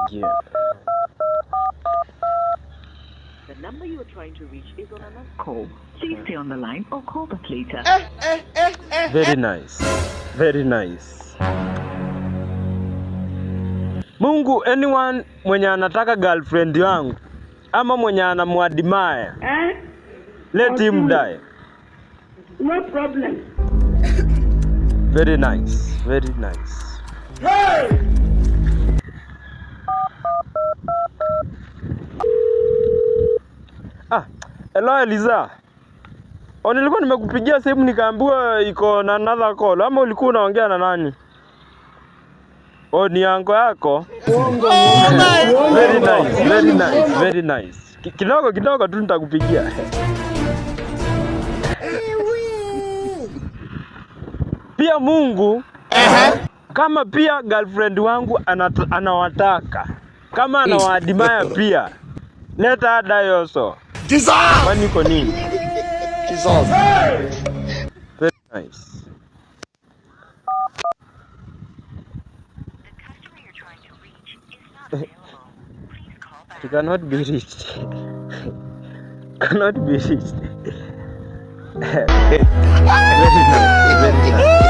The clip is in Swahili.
again. The number you are trying to reach is on another call. Please stay on the line or call back later. Very nice. Very nice. Mungu, anyone mwenye anataka girlfriend wangu ama mwenye anamwadimaya, let him die. No problem. Very nice. Very nice. Hey! Hello Eliza. Nilikuwa nimekupigia simu nikaambiwa iko na another call. Ama ulikuwa unaongea na nani? Ni yango yako? Very nice, very nice, very nice. Kidogo tu nitakupigia. Pia Mungu, kama pia girlfriend wangu anawataka, kama anawadimaya pia, let her die also. Kwani iko nini? Very nice. It cannot be reached. Cannot be reached. Very nice. Very nice.